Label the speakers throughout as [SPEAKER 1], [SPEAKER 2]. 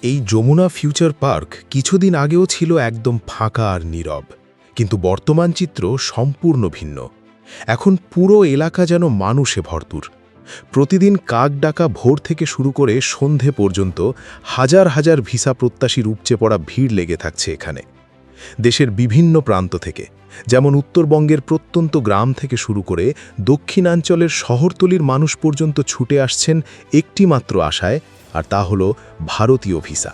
[SPEAKER 1] এই Jamuna future park কিছুদিন আগেও ছিল একদম ফাঁকা আর নীরব, কিন্তু বর্তমান চিত্র সম্পূর্ণ ভিন্ন। এখন পুরো এলাকা যেন মানুষে ভরপুর। প্রতিদিন কাক ডাকা ভোর থেকে শুরু করে সন্ধে পর্যন্ত হাজার হাজার ভিসা প্রত্যাশীর উপচে পড়া ভিড় লেগে থাকছে এখানে। দেশের বিভিন্ন প্রান্ত থেকে, যেমন উত্তরবঙ্গের প্রত্যন্ত গ্রাম থেকে শুরু করে দক্ষিণাঞ্চলের শহরতলির মানুষ পর্যন্ত ছুটে আসছেন একটি মাত্র আশায়, আর তা হলো ভারতীয় ভিসা।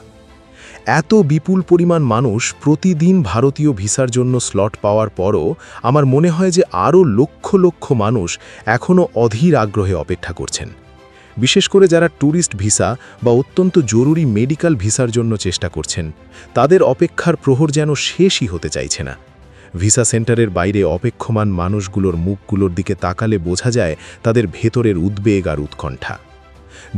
[SPEAKER 1] এত বিপুল পরিমাণ মানুষ প্রতিদিন ভারতীয় ভিসার জন্য স্লট পাওয়ার পরও আমার মনে হয় যে আরও লক্ষ লক্ষ মানুষ এখনও অধীর আগ্রহে অপেক্ষা করছেন। বিশেষ করে যারা ট্যুরিস্ট ভিসা বা অত্যন্ত জরুরি মেডিকেল ভিসার জন্য চেষ্টা করছেন, তাদের অপেক্ষার প্রহর যেন শেষই হতে চাইছে না। ভিসা সেন্টারের বাইরে অপেক্ষমান মানুষগুলোর মুখগুলোর দিকে তাকালে বোঝা যায় তাদের ভেতরের উদ্বেগ আর উৎকণ্ঠা।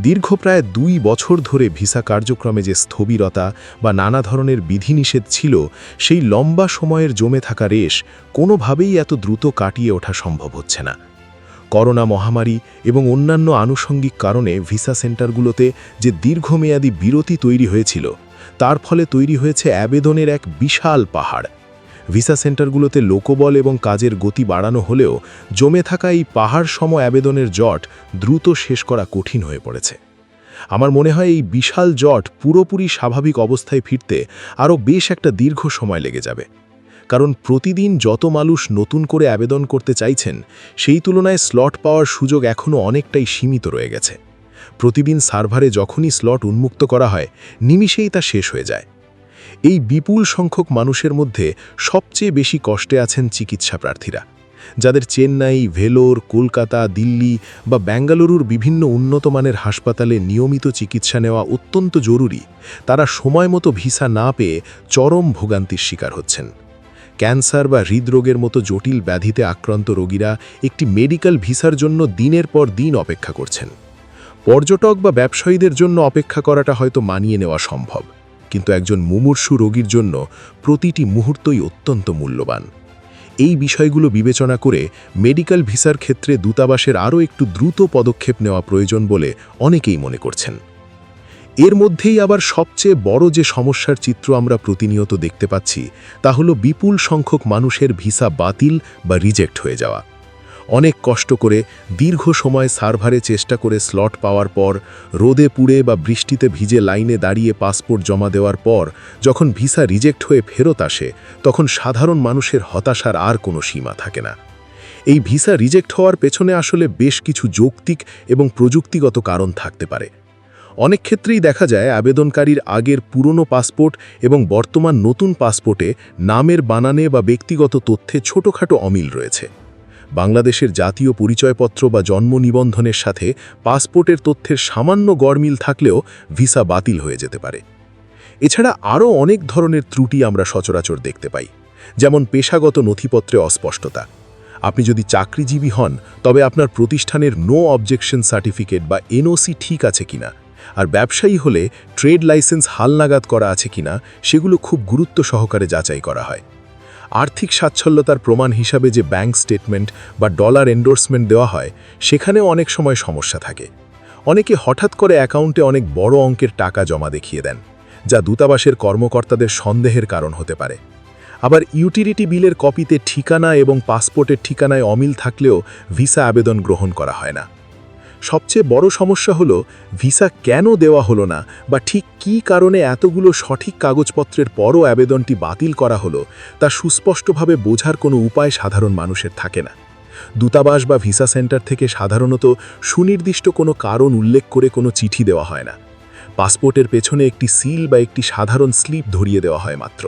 [SPEAKER 1] দীর্ঘ প্রায় 2 বছর ধরে ভিসা কার্যক্রমে যে স্থবিরতা বা নানা ধরনের বিধিনিষেধ ছিল, সেই লম্বা সময়ের জমে থাকা রেশ কোনোভাবেই এত দ্রুত কাটিয়ে ওঠা সম্ভব হচ্ছে না। করোনা মহামারী এবং অন্যান্য আনুষঙ্গিক কারণে ভিসা সেন্টারগুলোতে যে দীর্ঘমেয়াদী বিরতি তৈরি হয়েছিল, তার ফলে তৈরি হয়েছে আবেদনের এক বিশাল পাহাড়। ভিসা সেন্টারগুলোতে লোকবল এবং কাজের গতি বাড়ানো হলেও জমে থাকা এই পাহাড় সম আবেদনের জট দ্রুত শেষ করা কঠিন হয়ে পড়েছে। আমার মনে হয় এই বিশাল জট পুরোপুরি স্বাভাবিক অবস্থায় ফিরতে আরও বেশ একটা দীর্ঘ সময় লেগে যাবে। কারণ প্রতিদিন যত মানুষ নতুন করে আবেদন করতে চাইছেন, সেই তুলনায় স্লট পাওয়ার সুযোগ এখনও অনেকটাই সীমিত রয়ে গেছে। প্রতিদিন সার্ভারে যখনই স্লট উন্মুক্ত করা হয়, নিমিষেই তা শেষ হয়ে যায়। এই বিপুল সংখ্যক মানুষের মধ্যে সবচেয়ে বেশি কষ্টে আছেন চিকিৎসা প্রার্থীরা, যাদের চেন্নাই, ভেলোর, কলকাতা, দিল্লি বা বেঙ্গালুরুর বিভিন্ন উন্নতমানের হাসপাতালে নিয়মিত চিকিৎসা নেওয়া অত্যন্ত জরুরি। তারা সময়মতো ভিসা না পেয়ে চরম ভোগান্তির শিকার হচ্ছেন। ক্যান্সার বা হৃদরোগের মতো জটিল ব্যাধিতে আক্রান্ত রোগীরা একটি মেডিকেল ভিসার জন্য দিনের পর দিন অপেক্ষা করছেন। পর্যটক বা ব্যবসায়ীদের জন্য অপেক্ষা করাটা হয়তো মানিয়ে নেওয়া সম্ভব, কিন্তু একজন মুমূর্ষু রোগীর জন্য প্রতিটি মুহূর্তই অত্যন্ত মূল্যবান। এই বিষয়গুলো বিবেচনা করে মেডিকেল ভিসার ক্ষেত্রে দূতাবাসের আরও একটু দ্রুত পদক্ষেপ নেওয়া প্রয়োজন বলে অনেকেই মনে করছেন। এর মধ্যেই আবার সবচেয়ে বড় যে সমস্যার চিত্র আমরা প্রতিনিয়ত দেখতে পাচ্ছি, তা হলো বিপুল সংখ্যক মানুষের ভিসা বাতিল বা রিজেক্ট হয়ে যাওয়া। অনেক কষ্ট করে দীর্ঘ সময় সার্ভারে চেষ্টা করে স্লট পাওয়ার পর, রোদে পুড়ে বা বৃষ্টিতে ভিজে লাইনে দাঁড়িয়ে পাসপোর্ট জমা দেওয়ার পর যখন ভিসা রিজেক্ট হয়ে ফেরত আসে, তখন সাধারণ মানুষের হতাশার আর কোনো সীমা থাকে না। এই ভিসা রিজেক্ট হওয়ার পেছনে আসলে বেশ কিছু যৌক্তিক এবং প্রযুক্তিগত কারণ থাকতে পারে। অনেক ক্ষেত্রেই দেখা যায় আবেদনকারীর আগের পুরনো পাসপোর্ট এবং বর্তমান নতুন পাসপোর্টে নামের বানানে বা ব্যক্তিগত তথ্যে ছোটখাটো অমিল রয়েছে। বাংলাদেশের জাতীয় পরিচয়পত্র বা জন্ম নিবন্ধনের সাথে পাসপোর্টের তথ্যের সামান্য গড়মিল থাকলেও ভিসা বাতিল হয়ে যেতে পারে। এছাড়া আরও অনেক ধরনের ত্রুটি আমরা সচরাচর দেখতে পাই, যেমন পেশাগত নথিপত্রে অস্পষ্টতা। আপনি যদি চাকরিজীবী হন, তবে আপনার প্রতিষ্ঠানের নো অবজেকশন সার্টিফিকেট বা এনওসি ঠিক আছে কিনা, আর ব্যবসায়ী হলে ট্রেড লাইসেন্স হালনাগাদ করা আছে কিনা, সেগুলো খুব গুরুত্ব সহকারে যাচাই করা হয়। আর্থিক স্বাচ্ছল্যতার প্রমাণ হিসাবে যে ব্যাংক স্টেটমেন্ট বা ডলার এন্ডোর্সমেন্ট দেওয়া হয়, সেখানেও অনেক সময় সমস্যা থাকে। অনেকে হঠাৎ করে অ্যাকাউন্টে অনেক বড় অঙ্কের টাকা জমা দেখিয়ে দেন, যা দূতাবাসের কর্মকর্তাদের সন্দেহের কারণ হতে পারে। আবার ইউটিলিটি বিলের কপিতে ঠিকানা এবং পাসপোর্টের ঠিকানায় অমিল থাকলেও ভিসা আবেদন গ্রহণ করা হয় না। সবচেয়ে বড় সমস্যা হলো ভিসা কেন দেওয়া হলো না, বা ঠিক কী কারণে এতগুলো সঠিক কাগজপত্রের পরও আবেদনটি বাতিল করা হলো, তা সুস্পষ্টভাবে বোঝার কোনো উপায় সাধারণ মানুষের থাকে না। দূতাবাস বা ভিসা সেন্টার থেকে সাধারণত সুনির্দিষ্ট কোনো কারণ উল্লেখ করে কোনো চিঠি দেওয়া হয় না। পাসপোর্টের পেছনে একটি সিল বা একটি সাধারণ স্লিপ ধরিয়ে দেওয়া হয় মাত্র।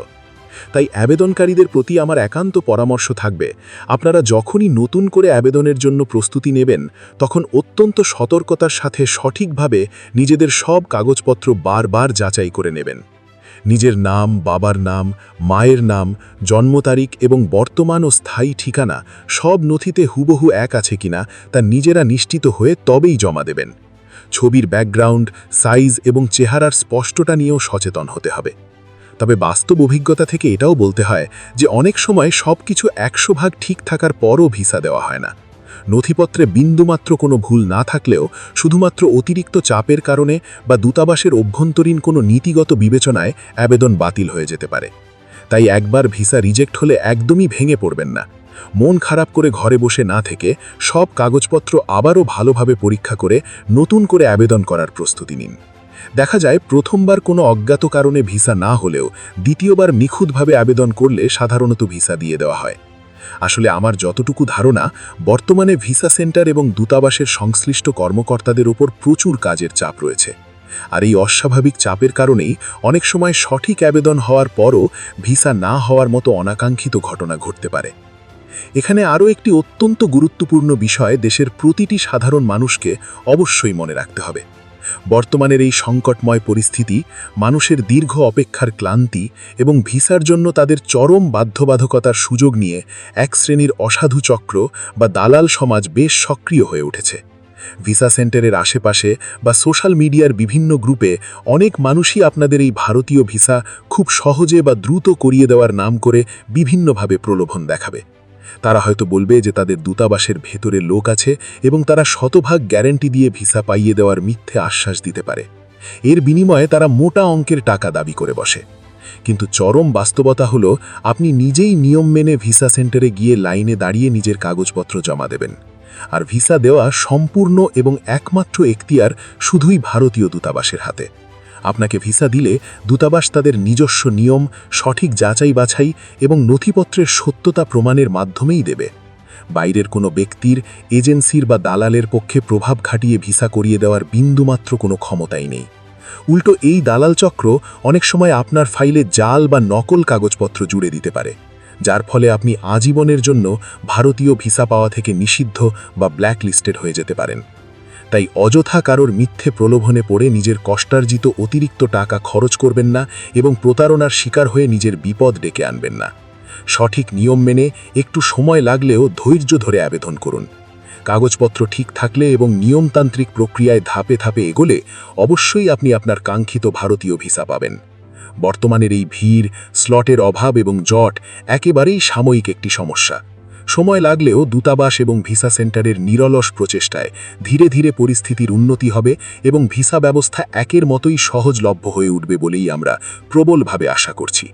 [SPEAKER 1] তাই আবেদনকারীদের প্রতি আমার একান্ত পরামর্শ থাকবে, আপনারা যখনই নতুন করে আবেদনের জন্য প্রস্তুতি নেবেন, তখন অত্যন্ত সতর্কতার সাথে সঠিকভাবে নিজেদের সব কাগজপত্র বারবার যাচাই করে নেবেন। নিজের নাম, বাবার নাম, মায়ের নাম, জন্ম তারিখ এবং বর্তমান ও স্থায়ী ঠিকানা সব নথিতে হুবহু এক আছে কিনা তা নিজেরা নিশ্চিত হয়ে তবেই জমা দেবেন। ছবির ব্যাকগ্রাউন্ড, সাইজ এবং চেহারার স্পষ্টতা নিয়েও সচেতন হতে হবে। তবে বাস্তব অভিজ্ঞতা থেকে এটাও বলতে হয় যে অনেক সময় সব কিছু 100% ঠিক থাকার পরও ভিসা দেওয়া হয় না।
[SPEAKER 2] নথিপত্রে বিন্দুমাত্র কোনো ভুল না থাকলেও শুধুমাত্র অতিরিক্ত চাপের কারণে বা দূতাবাসের অভ্যন্তরীণ কোনো নীতিগত বিবেচনায় আবেদন বাতিল হয়ে যেতে পারে। তাই একবার ভিসা রিজেক্ট হলে একদমই ভেঙে পড়বেন না। মন খারাপ করে ঘরে বসে না থেকে সব কাগজপত্র আবারও ভালোভাবে পরীক্ষা করে নতুন করে আবেদন করার প্রস্তুতি নিন। দেখা যায় প্রথমবার কোনো অজ্ঞাত কারণে ভিসা না হলেও দ্বিতীয়বার নিখুঁতভাবে আবেদন করলে সাধারণত ভিসা দিয়ে দেওয়া হয়। আসলে আমার যতটুকু ধারণা, বর্তমানে ভিসা সেন্টার এবং দূতাবাসের সংশ্লিষ্ট কর্মকর্তাদের উপর প্রচুর কাজের চাপ রয়েছে। আর এই অস্বাভাবিক চাপের কারণেই অনেক সময় সঠিক আবেদন হওয়ার পরও ভিসা না হওয়ার মতো অনাকাঙ্ক্ষিত ঘটনা ঘটতে পারে। এখানে আরও একটি অত্যন্ত গুরুত্বপূর্ণ বিষয় দেশের প্রতিটি সাধারণ মানুষকে অবশ্যই মনে রাখতে হবে। বর্তমানের এই সংকটময় পরিস্থিতি, মানুষের দীর্ঘ অপেক্ষার ক্লান্তি এবং ভিসার জন্য তাদের চরম বাধ্যবাধকতার সুযোগ নিয়ে এক শ্রেণীর অসাধু চক্র বা দালাল সমাজ বেশ সক্রিয় হয়ে উঠেছে। ভিসা সেন্টারের আশেপাশে বা সোশ্যাল মিডিয়ার বিভিন্ন গ্রুপে অনেক মানুষই আপনাদের এই ভারতীয় ভিসা খুব সহজে বা দ্রুত করিয়ে দেওয়ার নাম করে বিভিন্নভাবে প্রলোভন দেখাবে। তারা হয়তো বলবে যে তাদের দূতাবাসের ভেতরে লোক আছে এবং তারা শতভাগ গ্যারান্টি দিয়ে ভিসা পাইয়ে দেওয়ার মিথ্যে আশ্বাস দিতে পারে। এর বিনিময়ে তারা মোটা অঙ্কের টাকা দাবি করে বসে। কিন্তু চরম বাস্তবতা হলো, আপনি নিজেই নিয়ম মেনে ভিসা সেন্টারে গিয়ে লাইনে দাঁড়িয়ে নিজের কাগজপত্র জমা দেবেন। আর ভিসা দেওয়া সম্পূর্ণ এবং একমাত্র এখতিয়ার শুধুই ভারতীয় দূতাবাসের হাতে। আপনাকে ভিসা দিলে দূতাবাস তাদের নিজস্ব নিয়ম, সঠিক যাচাই বাছাই এবং নথিপত্রের সত্যতা প্রমাণের মাধ্যমেই দেবে। বাইরের কোনো ব্যক্তির, এজেন্সির বা দালালের পক্ষে প্রভাব খাটিয়ে ভিসা করিয়ে দেওয়ার বিন্দুমাত্র কোনো ক্ষমতাই নেই। উল্টো এই দালাল চক্র অনেক সময় আপনার ফাইলে জাল বা নকল কাগজপত্র জুড়ে দিতে পারে, যার ফলে আপনি আজীবনের জন্য ভারতীয় ভিসা পাওয়া থেকে নিষিদ্ধ বা ব্ল্যাকলিস্টেড হয়ে যেতে পারেন। তাই অযথা কারোর মিথ্যে প্রলোভনে পড়ে নিজের কষ্টার্জিত অতিরিক্ত টাকা খরচ করবেন না এবং প্রতারণার শিকার হয়ে নিজের বিপদ ডেকে আনবেন না। সঠিক নিয়ম মেনে একটু সময় লাগলেও ধৈর্য ধরে আবেদন করুন। কাগজপত্র ঠিক থাকলে এবং নিয়মতান্ত্রিক প্রক্রিয়ায় ধাপে ধাপে এগোলে অবশ্যই আপনি আপনার কাঙ্ক্ষিত ভারতীয় ভিসা পাবেন। বর্তমানের এই ভিড়, স্লটের অভাব এবং জট একেবারেই সাময়িক একটি সমস্যা। সময় লাগলেও দূতাবাস এবং ভিসা সেন্টারের নিরলস প্রচেষ্টায় ধীরে ধীরে পরিস্থিতির উন্নতি হবে এবং ভিসা ব্যবস্থা একের মতোই সহজলভ্য হয়ে উঠবে বলেই আমরা প্রবলভাবে আশা করছি।